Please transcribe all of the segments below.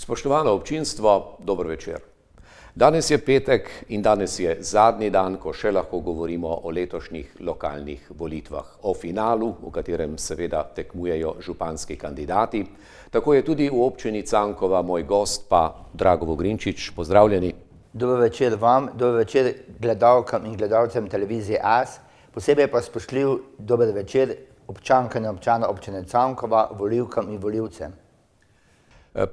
Spoštovano občinstvo, dober večer. Danes je petek in danes je zadnji dan, ko še lahko govorimo o letošnjih lokalnih volitvah, o finalu, v katerem seveda tekmujejo županski kandidati. Tako je tudi v občini Cankova moj gost pa Drago Vogrinčič. Pozdravljeni. Dober večer vam, dober večer gledalkam in gledalcem televizije AS. Posebej pa spoštljiv dober večer občankam in občanom občine Cankova, volivkam in volivcem.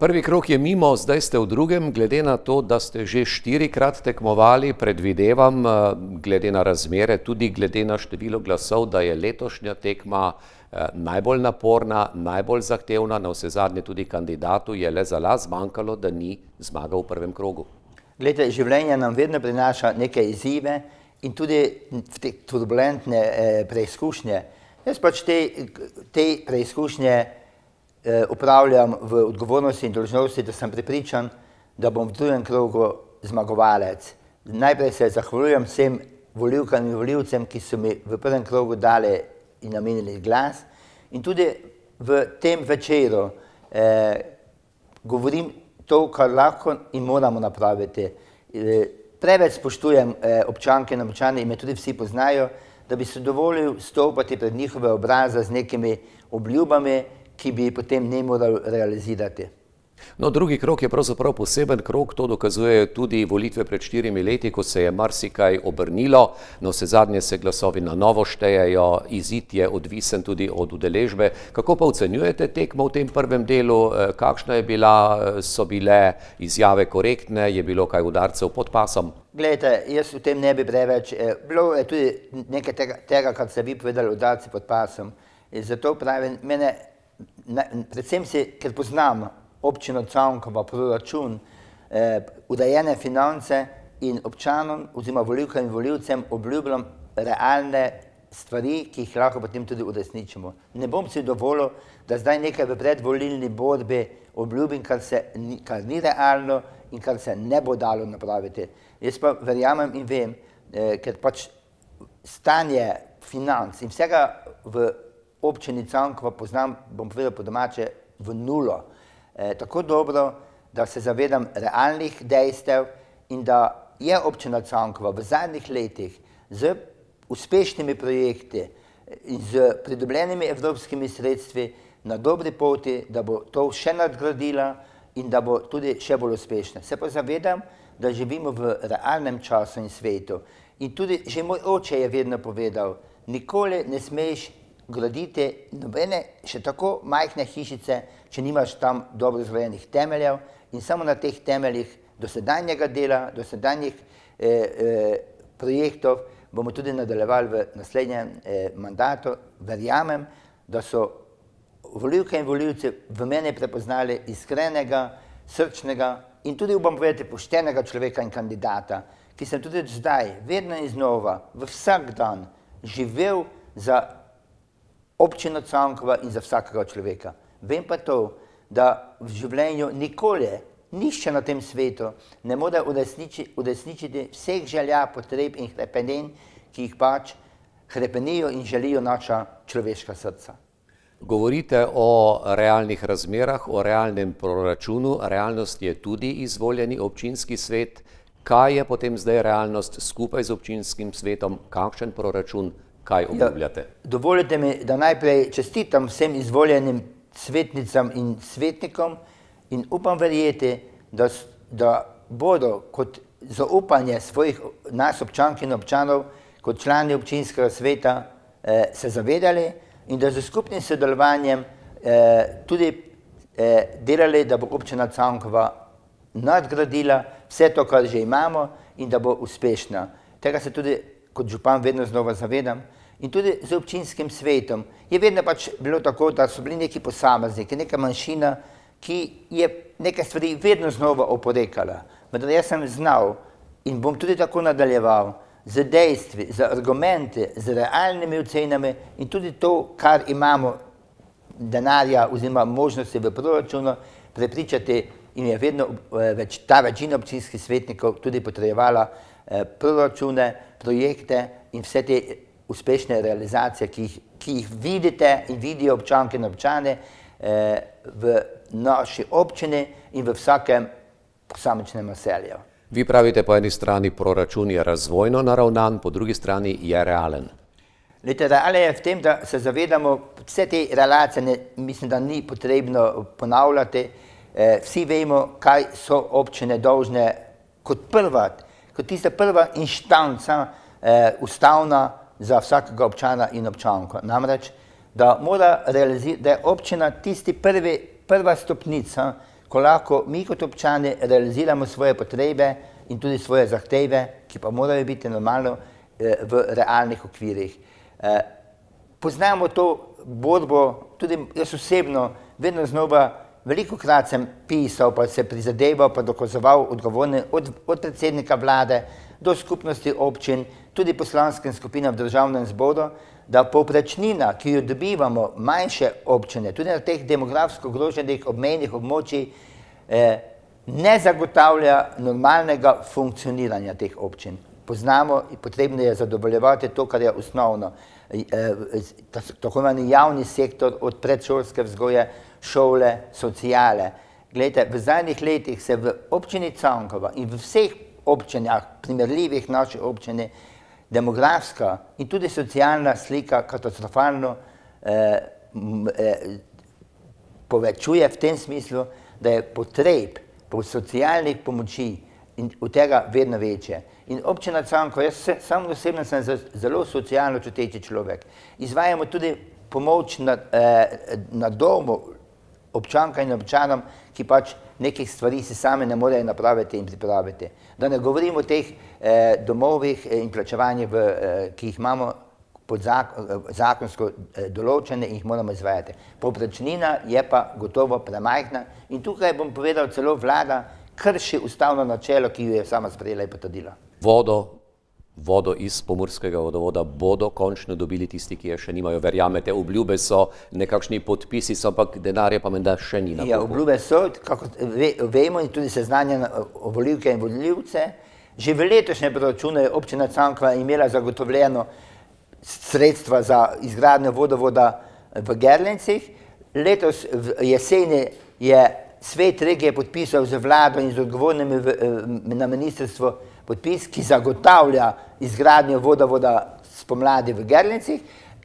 Prvi krog je mimo, zdaj ste v drugem, glede na to, da ste že 4-krat tekmovali, predvidevam, glede na razmere, tudi glede na število glasov, da je letošnja tekma najbolj naporna, najbolj zahtevna, na vsezadnje tudi kandidatu je le za las manjkalo, da ni zmagal v prvem krogu. Glede, življenje nam vedno prinaša neke izzive in tudi te turbulentne preizkušnje. Jaz pač te preizkušnje upravljam v odgovornosti in dolžnosti, da sem prepričan, da bom v drugem krogu zmagovalec. Najprej se zahvaljujem vsem volivkam in volivcem, ki so mi v prvem krogu dali in namenili glas. In tudi v tem večeru govorim to, kar lahko in moramo napraviti. Preveč spoštujem občanke in občane in me tudi vsi poznajo, da bi se dovolil stopati pred njihove obraze z nekimi obljubami, ki bi potem ne morali realizirati. No, drugi krog je pravzaprav poseben krog, to dokazujejo tudi volitve pred 4 leti, ko se je marsikaj obrnilo, no vsezadnje se glasovi na novo štejejo, izid je odvisen tudi od udeležbe. Kako pa ocenjujete tekmo v tem prvem delu, kakšna je bila, so bile izjave korektne, je bilo kaj udarcev pod pasom? Glejte, jaz v tem ne bi preveč, bilo je tudi nekaj tega, kar ste vi povedali, udarci pod pasom. Zato pravim, predvsem ker poznam občino Cankova, proračun, urejene finance in občanom oziroma volivkam in volivcem obljubljam realne stvari, ki jih lahko potem tudi uresničimo. Ne bom si dovolil, da zdaj nekaj v predvolilni borbi obljubim, kar ni realno in kar se ne bo dalo napraviti. Jaz pa verjamem in vem, ker pač stanje financ in vsega v občini Cankova poznam, bom povedal po domače, v nulo. Tako dobro, da se zavedam realnih dejstev in da je občina Cankova v zadnjih letih z uspešnimi projekti in z pridobljenimi evropskimi sredstvi na dobri poti, da bo to še nadgradila in da bo tudi še bolj uspešna. Se pa zavedam, da živimo v realnem času in svetu. In tudi že moj oče je vedno povedal, nikoli ne smeš graditi nobene še tako majhne hišice, če nimaš tam dobro zgrajenih temeljev in samo na teh temeljih dosedanjega dela, dosedanjih projektov bomo tudi nadaljevali v naslednjem mandatu. Verjamem, da so volivke in volivci v mene prepoznali iskrenega, srčnega in tudi bom povedati poštenega človeka in kandidata, ki sem tudi zdaj, vedno in znova, vsak dan živel za občino Cankova in za vsakega človeka. Vem pa to, da v življenju nikoli, nihče na tem svetu ne more uresničiti vseh želja, potreb in hrepenenj, ki jih pač hrepenijo in želijo naša človeška srca. Govorite o realnih razmerah, o realnem proračunu, realnost je tudi izvoljeni občinski svet. Kaj je potem zdaj realnost skupaj z občinskim svetom, kakšen proračun? Kaj obljubljate? Dovolite mi, da najprej čestitam vsem izvoljenim svetnicam in svetnikom in upam verjeti, da bodo kot zaupanje svojih nas občank in občanov, kot člani občinskega sveta se zavedali in da z skupnim sodelovanjem tudi delali, da bo občina Cankova nadgradila vse to, kar že imamo in da bo uspešna. Tega se tudi kot župan vedno znova zavedam. In tudi z občinskim svetom je vedno pač bilo tako, da so bili neki posamezniki, neka manjšina, ki je neke stvari vedno znova oporekala. Vendar jaz sem znal in bom tudi tako nadaljeval z dejstvi, z argumenti, z realnimi ocenami in tudi to, kar imamo denarja oziroma možnosti v proračunu, prepričati in je vedno ta večina občinskih svetnikov tudi potrebovala proračune, projekte in vse te uspešne realizacije, ki jih vidite in vidijo občanke in občane v naši občini in v vsakem posamičnem naselju. Vi pravite, po eni strani proračun je razvojno naravnan, po drugi strani je realen. Realno je v tem, da se zavedamo, vse te relacije, mislim, da ni potrebno ponavljati. Vsi vemo, kaj so občine dolžne kot tista prva inštanca ustavna za vsakega občana in občanko. Namreč, da je občina prva stopnica, ko lahko mi kot občani realiziramo svoje potrebe in tudi svoje zahteve, ki pa morajo biti normalno v realnih okvirih. Poznamo to borbo, tudi jaz osebno, vedno znova, velikokrat sem pisal, pa se prizadeval, pa dokazoval odgovorne od predsednika vlade do skupnosti občin, tudi poslanskim skupinam v državnem zboru, da povprečnina, ki jo dobivamo manjše občine, tudi na teh demografsko ogroženih obmejnih območij, ne zagotavlja normalnega funkcioniranja teh občin. Poznamo in potrebno je zadovoljevati to, kar je osnovno. Tako imeni javni sektor od predšolske vzgoje, šole, sociale. Glejte, v zadnjih letih se v občini Cankova in v vseh občinah, primerljivih naši občini, demografska in tudi socialna slika katastrofalno povečuje v tem smislu, da je potreb po socialnih pomoči in od tega vedno večje. In občina Cankova, jaz sam osebno sem zelo socialno čuteči človek. Izvajamo tudi pomoč na domu občankam in občanom, ki pač nekih stvari si sami ne morejo napraviti in pripraviti. Da ne govorimo o teh domovih in plačevanjih, ki jih imamo zakonsko določene in jih moramo izvajati. Povprečnina je pa gotovo premajhna in tukaj bom povedal, celo vlada krši ustavno načelo, ki jo je sama sprejela in potrdila. Vodo iz pomurskega vodovoda bodo končno dobili tisti, ki je še nimajo. Verjamete, obljube so, nekakšni podpisi so, ampak denarja pa menda še ni na kupu. Ja, obljube so, kako vemo in tudi seznanjene volivke in volivce. Že v letošnjem proračunu je občina Cankova imela zagotovljeno sredstva za izgradnjo vodovoda v Gerlencih. Letos v jeseni je svet regije podpisal z vlado in z odgovornimi na ministrstvo podpis, ki zagotavlja izgradnjo vodovoda spomladi v Gerlencih.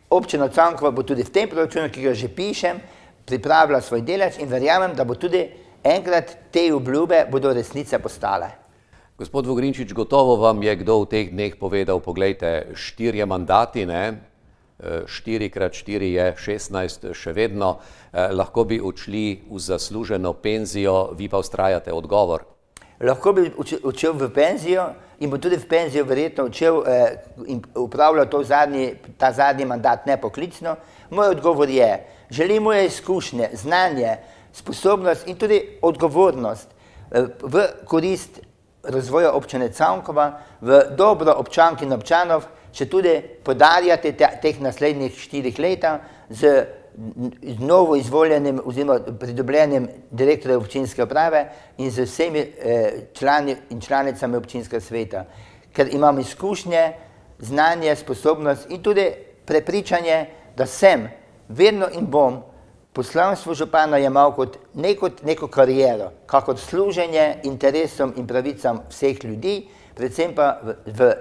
Občina Cankova bo tudi v tem proračunu, ki ga že pišem, pripravila svoj delež in verjamem, da bo tudi enkrat te obljube bodo resnice postale. Gospod Vogrinčič, gotovo vam je kdo v teh dneh povedal, poglejte, 4 mandati, 4x4 je 16 še vedno, lahko bi odšli v zasluženo penzijo, vi pa vztrajate odgovor. Lahko bi odšel v penzijo in bo tudi v penzijo verjetno odšel in upravljal ta zadnji mandat nepoklicno. Moj odgovor je, želim moje izkušnje, znanje, sposobnost in tudi odgovornost v korist razvoja občine Cankova, v dobro občank in občanov, če tudi podarjate teh naslednjih 4 leta z novo izvoljenim oziroma pridobljenim direktorjem občinske uprave in z vsemi člani in članicami občinskega sveta. Ker imam izkušnje, znanje, sposobnost in tudi prepričanje, da sem vedno in bom poslanstvo župana jemal kot neko kariero, kakor služenje interesom in pravicam vseh ljudi, predvsem pa v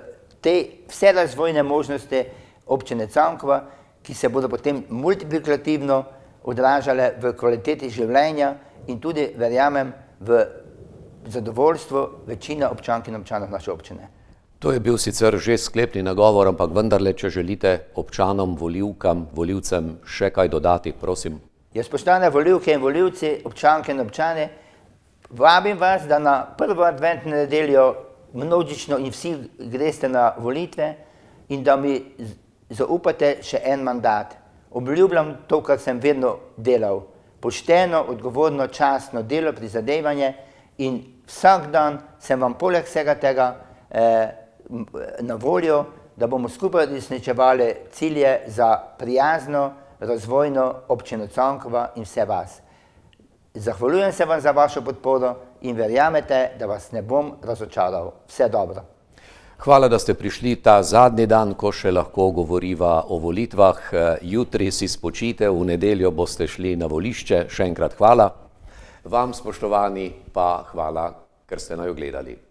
te vse razvojne možnosti občine Cankova, ki se bodo potem multiplikativno odražale v kvaliteti življenja in tudi, verjamem, v zadovoljstvo večine občank in občanov naše občine. To je bil sicer že sklepni nagovor, ampak vendarle, če želite občanom, volivkam, volivcem še kaj dodati, prosim. Spoštovane volivke in volivci, občanke in občane, vabim vas, da na prvo adventno nedeljo množično in vsi greste na volitve in da mi zaupate še en mandat. Obljubljam to, kar sem vedno delal. Pošteno, odgovorno, častno delo, prizadevanje in vsak dan sem vam poleg vsega tega na voljo, da bomo skupaj uresničevali cilje za prijazno, razvojno občino Cankova in vse vas. Zahvaljujem se vam za vašo podporo in verjamete, da vas ne bom razočaral. Vse dobro. Hvala, da ste prišli ta zadnji dan, ko še lahko govoriva o volitvah. Jutri si spočite, v nedeljo boste šli na volišče. Še enkrat hvala. Vam, spoštovani, pa hvala, ker ste naj ogledali.